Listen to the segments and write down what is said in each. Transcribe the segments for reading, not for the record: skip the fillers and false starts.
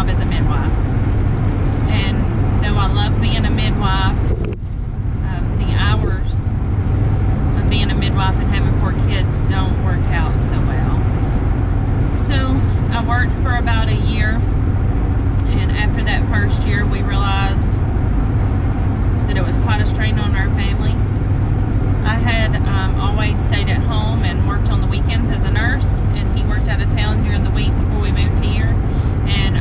job as a midwife. And though I love being a midwife, the hours of being a midwife and having 4 kids don't work out so well. So I worked for about a year, and after that first year we realized that it was quite a strain on our family. I had always stayed at home and worked on the weekends as a nurse, and he worked out of town during the week before we moved here. And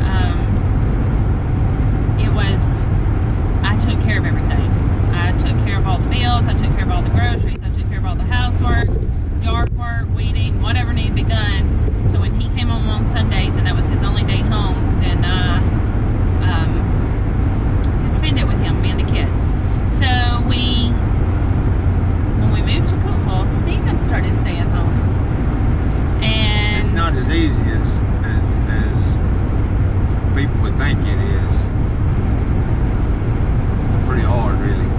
I took care of everything. I took care of all the bills, I took care of all the groceries, I took care of all the housework, yard work, weeding, whatever needed to be done. So when he came home on Sundays and that was his only day home, then I could spend it with him, me and the kids. So when we moved to Cookeville, Stephen started staying home. And it's not as easy as people would think it is. It's pretty hard, really.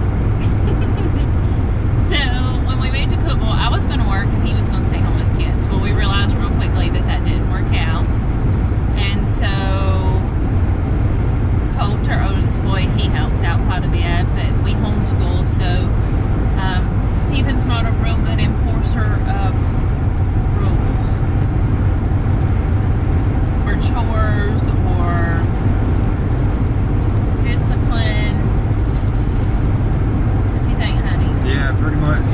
So when we moved to Cookeville, I was going to work and he was going to stay home with the kids. Well, we realized real quickly that didn't work out. And so Colt, our oldest boy, he helps out quite a bit, but we homeschool, so Stephen's not a real good enforcer of rules or chores or discipline. What do you think, honey? Yeah, pretty much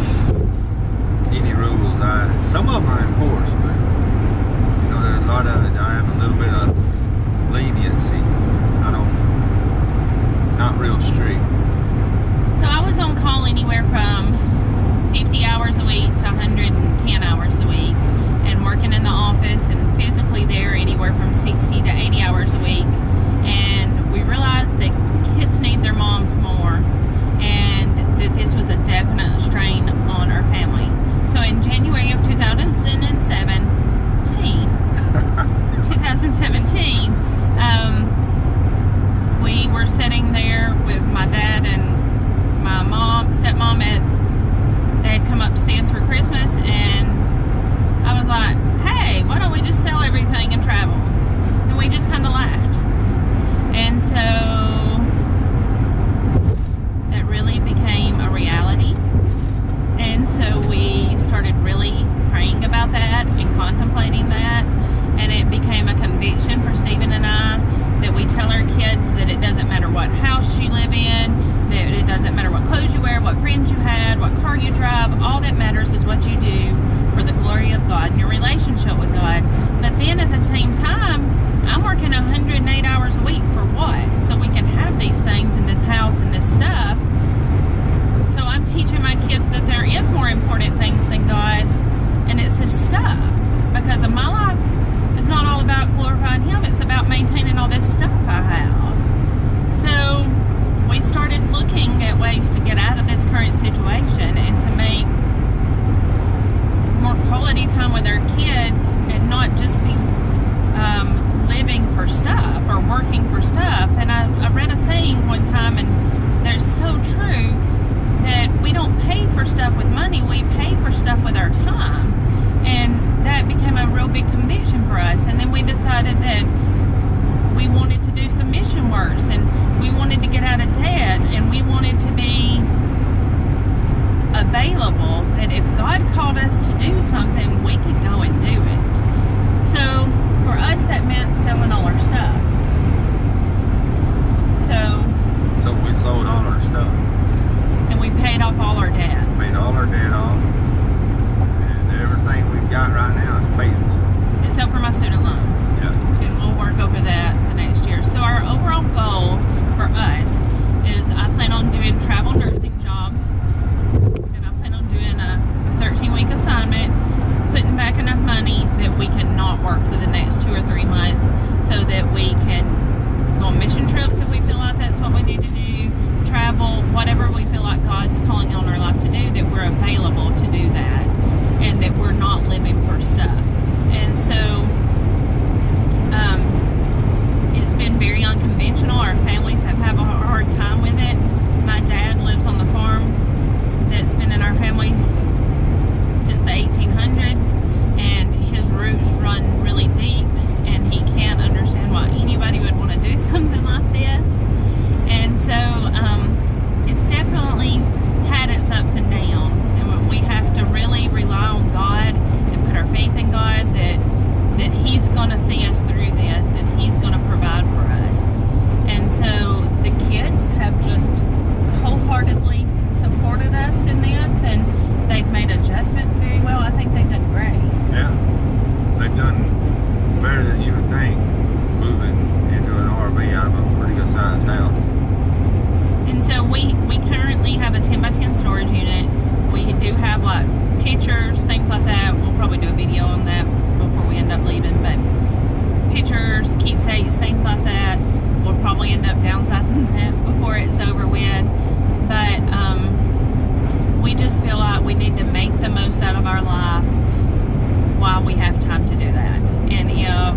any rules. Some of them I enforce, but there's a lot of it. I have a little bit of leniency. Not real strict. So I was on call anywhere from 50 hours a week to 110 hours a week, and working in the office and physically there anywhere from 60 to 80 hours a week. And we realized that kids need their moms more, and that this was a definite strain on our family. So in January of 2017, we were sitting there with my dad and my stepmom. They had come up to see us for Christmas, and I was like, hey, why don't we just sell everything and travel? And we just kind of laughed. And so that really became a reality. And so we started really praying about that and contemplating that, and it became a conviction for Stephen and I that we tell our kids that it doesn't matter what house you live in, that it doesn't matter what clothes you wear, what friends you had, what car you drive. All that matters is what you do for the glory of God and your relationship with God. But then at the same time, I'm working 108 hours a week for what? So we can have these things in this house and this stuff. So I'm teaching my kids that there is more important things than God, and it's this stuff. Because of my life, it's not all about glorifying Him, it's about maintaining all this stuff I have. So we started looking at ways to get out of this current situation and to make more quality time with our kids, and not just be living for stuff or working for stuff. And I read a saying one time, and they're so true, that we don't pay for stuff with money, we pay for stuff with our time. And that became a real big conviction for us. And then we decided that we wanted to do some mission works, and we wanted to get out of debt, and we wanted to be available, that if God called us to do something, we could go and do it. So for us, that meant selling all our stuff. So we sold all our stuff. And we paid off all our debt. Paid all our debt off. And everything we've got right now is paid for. Except for my student loans. Yeah. And we'll work over that the next year. So our overall goal for us is I plan on doing travel nursing jobs. And I plan on doing a 13-week assignment, putting back enough money that we can not work for the next 2 or 3 months, so that we can So we currently have a 10 by 10 storage unit. We do have like pictures, things like that. We'll probably do a video on that before we end up leaving, but pictures, keepsakes, things like that. We'll probably end up downsizing that before it's over with. But we just feel like we need to make the most out of our life while we have time to do that. And if